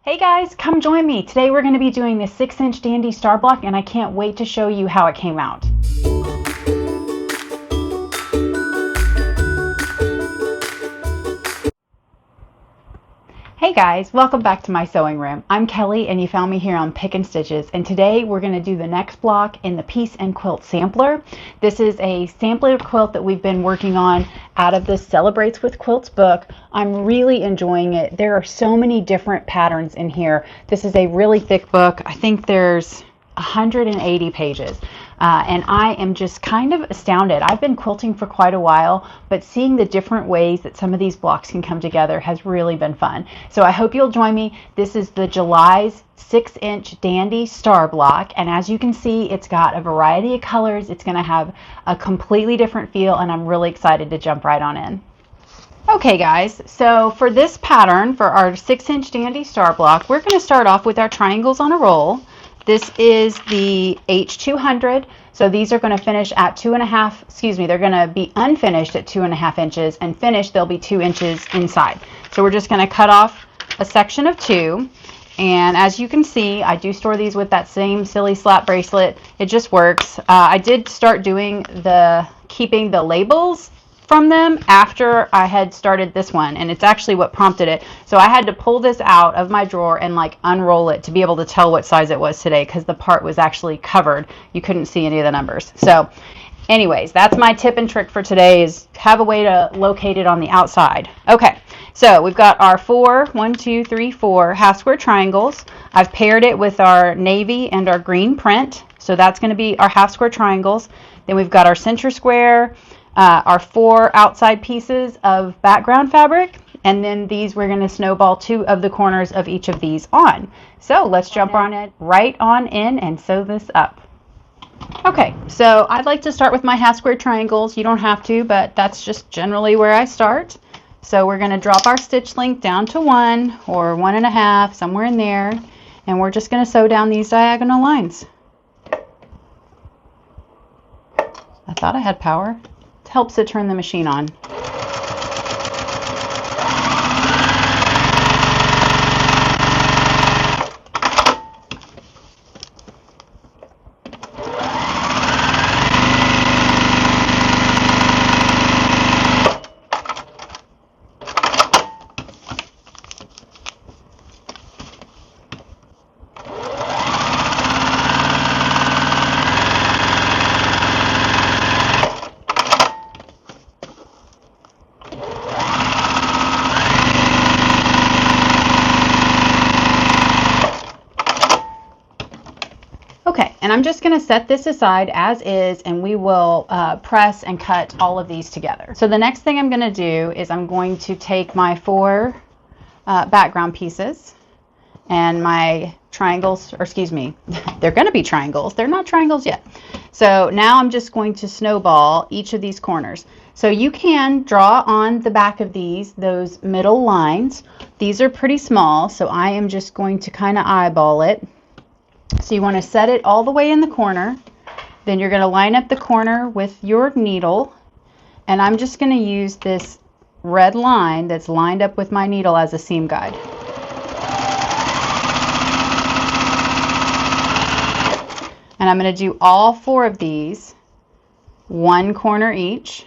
Hey guys, come join me. Today we're going to be doing this 6-inch dandy star block and I can't wait to show you how it came out. Hey guys, welcome back to my sewing room. I'm Kelly and you found me here on PickinStitches, and today we're going to do the next block in the Piece and Quilt Sampler. This is a sampler quilt that we've been working on out of the Celebrates with Quilts book. I'm really enjoying it. There are so many different patterns in here. This is a really thick book. I think there's 180 pages. And I am just kind of astounded. I've been quilting for quite a while, but seeing the different ways that some of these blocks can come together has really been fun. So I hope you'll join me. This is the July's 6-inch dandy star block, and as you can see, it's got a variety of colors. It's going to have a completely different feel, and I'm really excited to jump right on in. Okay guys, so for this pattern, for our 6-inch dandy star block, we're going to start off with our triangles on a roll. This is the H200, so these are going to finish at they're going to be unfinished at 2.5 inches, and finished they'll be 2 inches inside. So we're just going to cut off a section of 2, and as you can see, I do store these with that same silly slap bracelet. It just works. I did start doing keeping the labels from them after I had started this one, and it's actually what prompted it. So I had to pull this out of my drawer and like unroll it to be able to tell what size it was today, because the part was actually covered. You couldn't see any of the numbers. So anyways, that's my tip and trick for today, is have a way to locate it on the outside. Okay, so we've got our 4 half square triangles. I've paired it with our navy and our green print, so that's going to be our half square triangles. Then we've got our center square, our 4 outside pieces of background fabric, and then these we're going to snowball 2 of the corners of each of these on. So let's jump on it right on in and sew this up. Okay, so I'd like to start with my half square triangles. You don't have to, but that's just generally where I start. So we're going to drop our stitch length down to 1 or 1.5, somewhere in there, and we're just going to sew down these diagonal lines. I thought I had power. Helps to turn the machine on. Okay, and I'm just going to set this aside as is, and we will press and cut all of these together. So the next thing I'm going to do is I'm going to take my 4 background pieces and my triangles, or excuse me, they're going to be triangles. They're not triangles yet. So now I'm just going to snowball each of these corners. So you can draw on the back of those middle lines. These are pretty small, so I am just going to kind of eyeball it. So you want to set it all the way in the corner. Then you're going to line up the corner with your needle, and I'm just going to use this red line that's lined up with my needle as a seam guide. And I'm going to do all 4 of these, 1 corner each.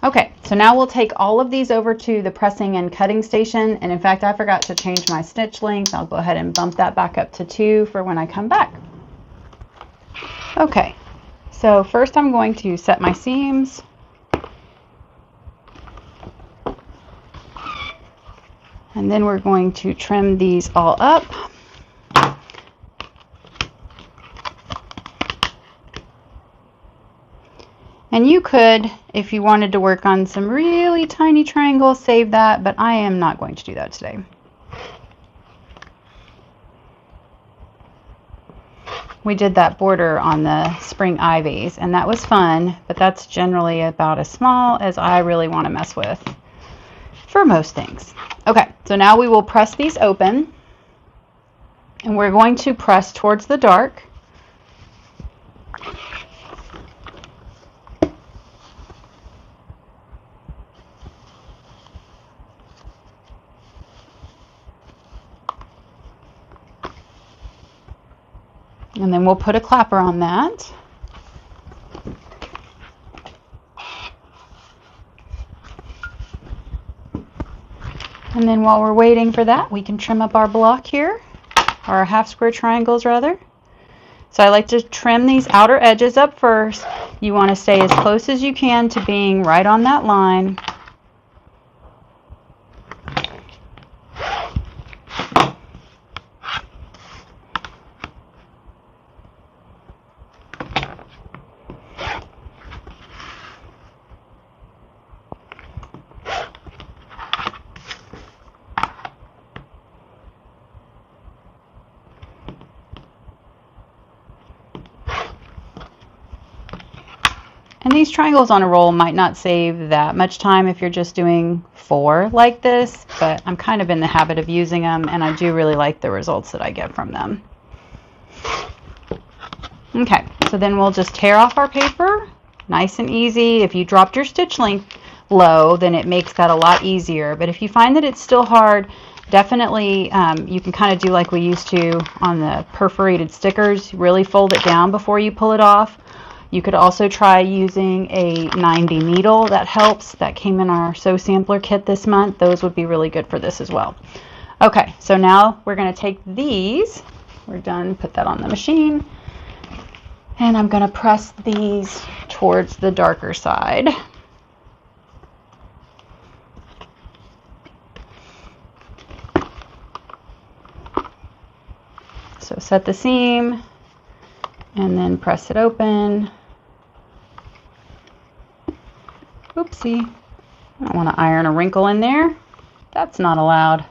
Okay, so now we'll take all of these over to the pressing and cutting station, and in fact I forgot to change my stitch length. I'll go ahead and bump that back up to 2 for when I come back. Okay, so first I'm going to set my seams. And then we're going to trim these all up. And you could, if you wanted to work on some really tiny triangles, save that, but I am not going to do that today. We did that border on the spring ivies, and that was fun, but that's generally about as small as I really want to mess with for most things. Okay, so now we will press these open, and we're going to press towards the dark. And then we'll put a clapper on that. And then while we're waiting for that, we can trim up our block here, our half square triangles rather. So I like to trim these outer edges up first. You want to stay as close as you can to being right on that line. And these triangles on a roll might not save that much time if you're just doing 4 like this, but I'm kind of in the habit of using them, and I do really like the results that I get from them. Okay, so then we'll just tear off our paper, nice and easy. If you dropped your stitch length low, then it makes that a lot easier, but if you find that it's still hard, definitely you can kind of do like we used to on the perforated stickers, really fold it down before you pull it off. You could also try using a 90 needle. That helps. That came in our Sew Sampler kit this month. Those would be really good for this as well. Okay, so now we're going to take these. We're done. Put that on the machine. And I'm going to press these towards the darker side. So set the seam and then press it open. Oopsie, I don't want to iron a wrinkle in there. That's not allowed.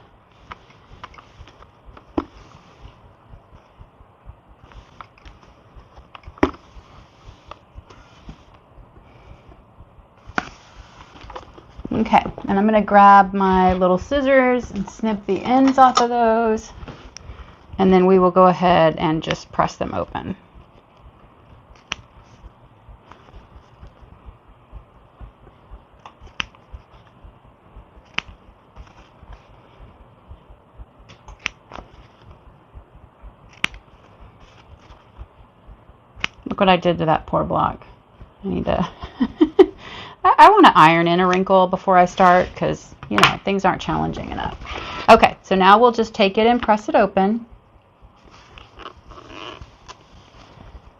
Okay, and I'm going to grab my little scissors and snip the ends off of those, and then we will go ahead and just press them open. Look what I did to that poor block. I need to I want to iron in a wrinkle before I start because, you know, things aren't challenging enough. Okay, so now we'll just take it and press it open.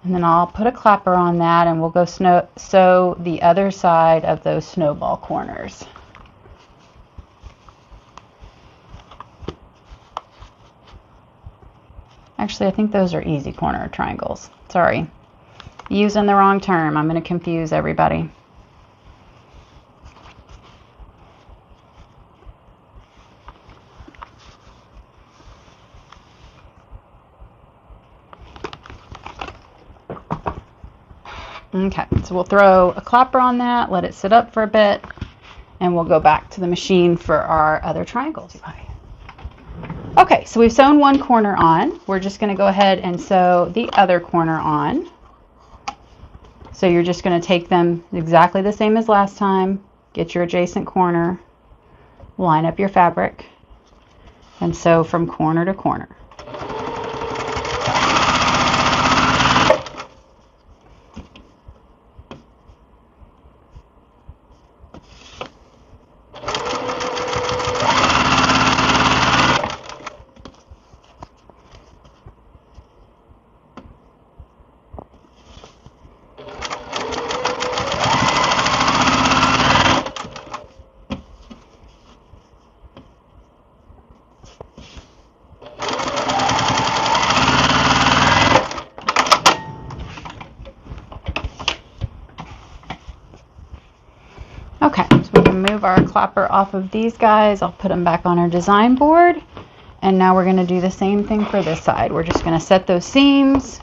And then I'll put a clapper on that and we'll go sew the other side of those snowball corners. Actually, I think those are easy corner triangles. Sorry. Using the wrong term. I'm going to confuse everybody. Okay, so we'll throw a clapper on that, let it sit up for a bit, and we'll go back to the machine for our other triangles. Okay, so we've sewn one corner on. We're just going to go ahead and sew the other corner on. So you're just going to take them exactly the same as last time, get your adjacent corner, line up your fabric, and sew from corner to corner. of our clapper off of these guys. I'll put them back on our design board. And now we're going to do the same thing for this side. We're just going to set those seams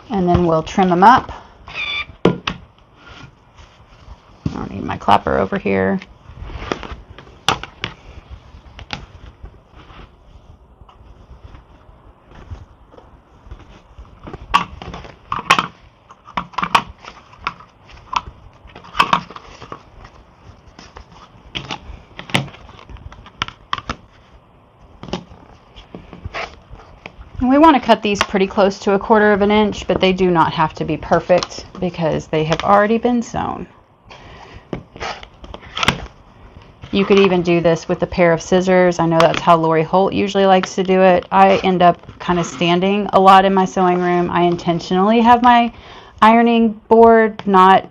and then we'll trim them up. I don't need my clapper over here. We want to cut these pretty close to 1/4 of an inch, but they do not have to be perfect because they have already been sewn. You could even do this with a pair of scissors. I know that's how Lori Holt usually likes to do it. I end up kind of standing a lot in my sewing room. I intentionally have my ironing board not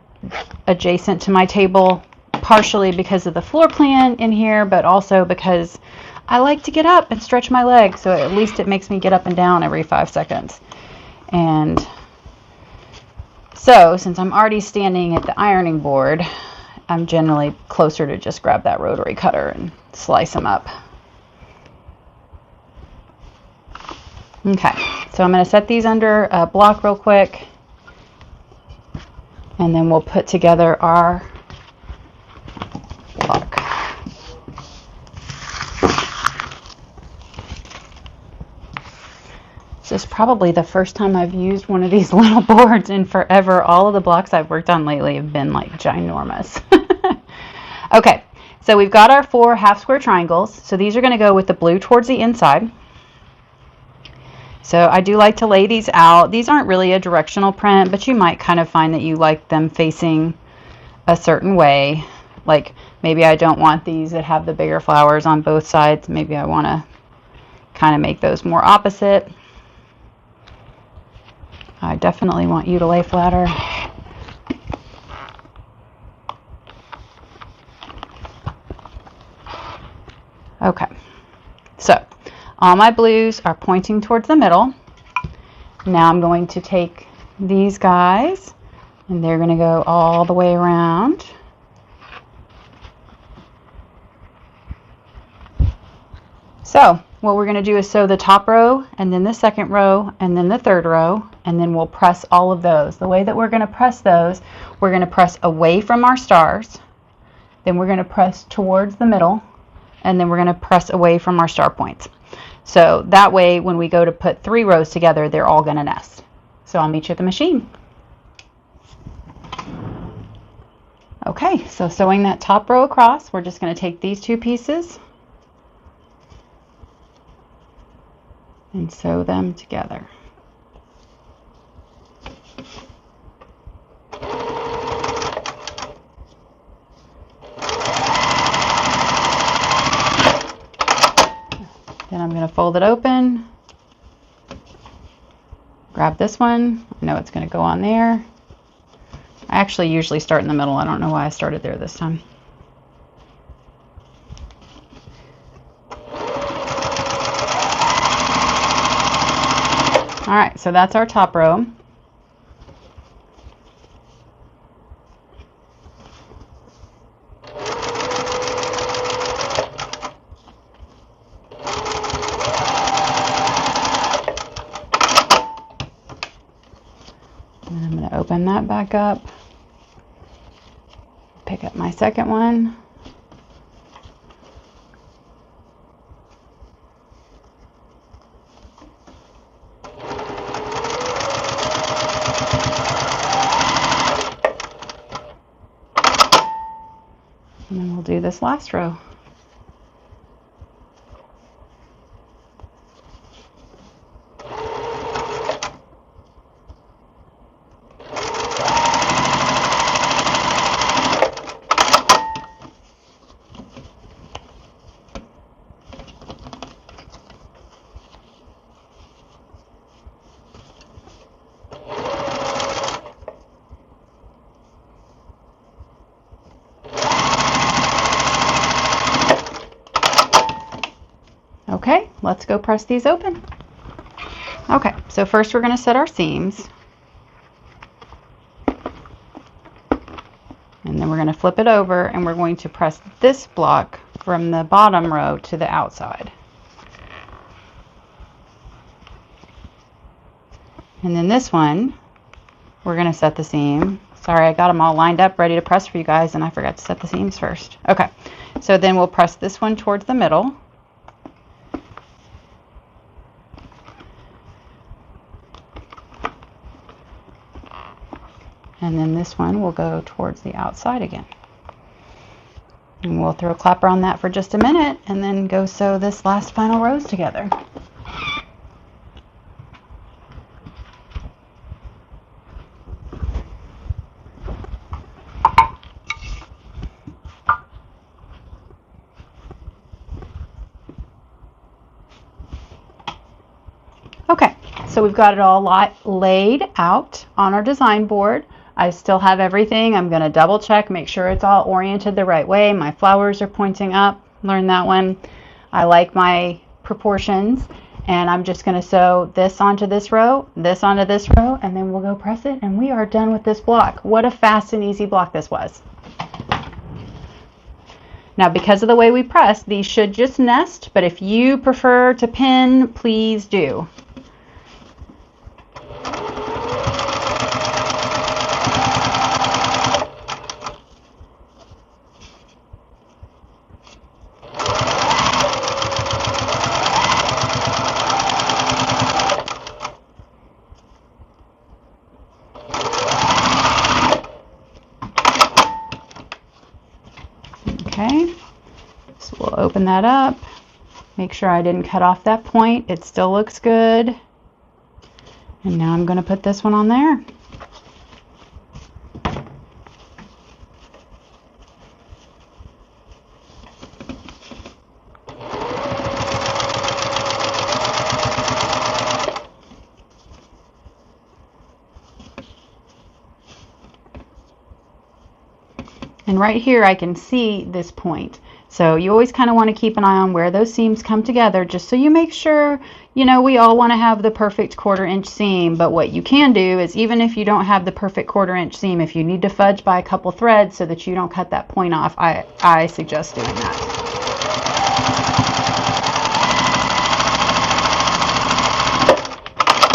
adjacent to my table, partially because of the floor plan in here, but also because I like to get up and stretch my legs, so at least it makes me get up and down every 5 seconds. And so, since I'm already standing at the ironing board, I'm generally closer to just grab that rotary cutter and slice them up. Okay, so I'm going to set these under a block real quick, and then we'll put together our block. This is probably the first time I've used one of these little boards in forever. All of the blocks I've worked on lately have been like ginormous. Okay, so we've got our 4 half square triangles. So these are going to go with the blue towards the inside. So I do like to lay these out. These aren't really a directional print, but you might kind of find that you like them facing a certain way. Like maybe I don't want these that have the bigger flowers on both sides. Maybe I want to kind of make those more opposite. I definitely want you to lay flatter. Okay, so all my blues are pointing towards the middle. Now I'm going to take these guys and they're going to go all the way around. So what we're going to do is sew the top row and then the second row and then the third row, and then we'll press all of those. The way that we're going to press those, we're going to press away from our stars, then we're going to press towards the middle, and then we're going to press away from our star points. So that way when we go to put 3 rows together, they're all going to nest. So I'll meet you at the machine. Okay, so sewing that top row across, we're just going to take these 2 pieces and sew them together. Then I'm going to fold it open, grab this one. I know it's going to go on there. I actually usually start in the middle. I don't know why I started there this time. All right, so that's our top row. And I'm going to open that back up, pick up my second one. And then we'll do this last row. Okay, let's go press these open. Okay, so first we're going to set our seams. And then we're going to flip it over and we're going to press this block from the bottom row to the outside. And then this one, we're going to set the seam. Sorry, I got them all lined up ready to press for you guys and I forgot to set the seams first. Okay, so then we'll press this one towards the middle. And then this one will go towards the outside again. And we'll throw a clapper on that for just a minute and then go sew this last final rows together. Okay, so we've got it all laid out on our design board. I still have everything. I'm going to double check, make sure it's all oriented the right way. My flowers are pointing up. Learned that one. I like my proportions. And I'm just going to sew this onto this row, this onto this row, and then we'll go press it. And we are done with this block. What a fast and easy block this was. Now, because of the way we press, these should just nest. But if you prefer to pin, please do. Okay, so we'll open that up, make sure I didn't cut off that point. It still looks good. And now I'm going to put this one on there. And right here I can see this point. So you always kind of want to keep an eye on where those seams come together, just so you make sure, you know, we all want to have the perfect 1/4 inch seam. But what you can do is, even if you don't have the perfect 1/4 inch seam, if you need to fudge by a couple threads so that you don't cut that point off, I suggest doing that.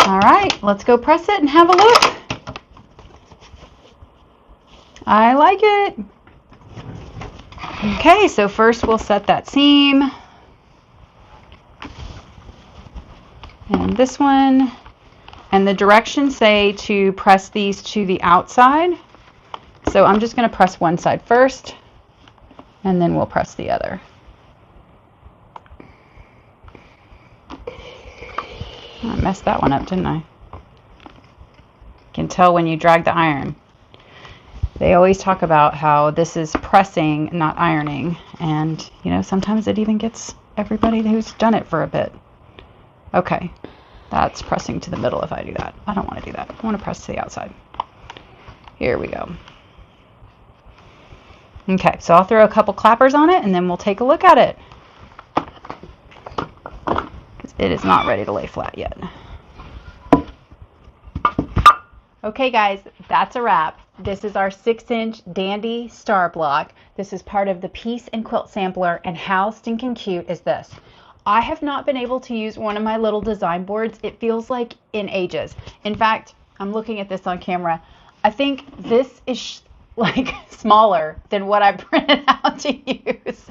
All right, let's go press it and have a look. I like it. Okay, so first we'll set that seam. And this one. And the directions say to press these to the outside. So I'm just going to press one side first, and then we'll press the other. I messed that one up, didn't I? You can tell when you drag the iron. They always talk about how this is pressing, not ironing. And, you know, sometimes it even gets everybody who's done it for a bit. Okay, that's pressing to the middle if I do that. I don't want to do that. I want to press to the outside. Here we go. Okay, so I'll throw a couple clappers on it and then we'll take a look at it. It is not ready to lay flat yet. Okay guys, that's a wrap. This is our 6-inch dandy star block. This is part of the Piece and Quilt Sampler, and how stinking cute is this? I have not been able to use one of my little design boards, it feels like, in ages. In fact, I'm looking at this on camera. I think this is like smaller than what I printed out to use.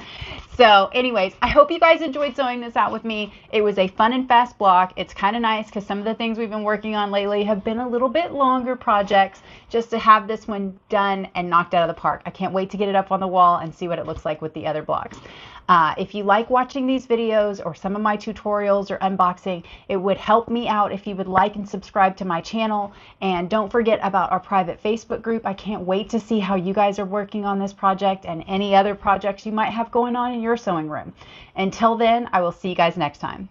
So anyways, I hope you guys enjoyed sewing this out with me. It was a fun and fast block. It's kind of nice because some of the things we've been working on lately have been a little bit longer projects, just to have this one done and knocked out of the park. I can't wait to get it up on the wall and see what it looks like with the other blocks. If you like watching these videos or some of my tutorials or unboxing, it would help me out if you would like and subscribe to my channel. And don't forget about our private Facebook group. I can't wait to see how you guys are working on this project and any other projects you might have going on in your sewing room. Until then, I will see you guys next time.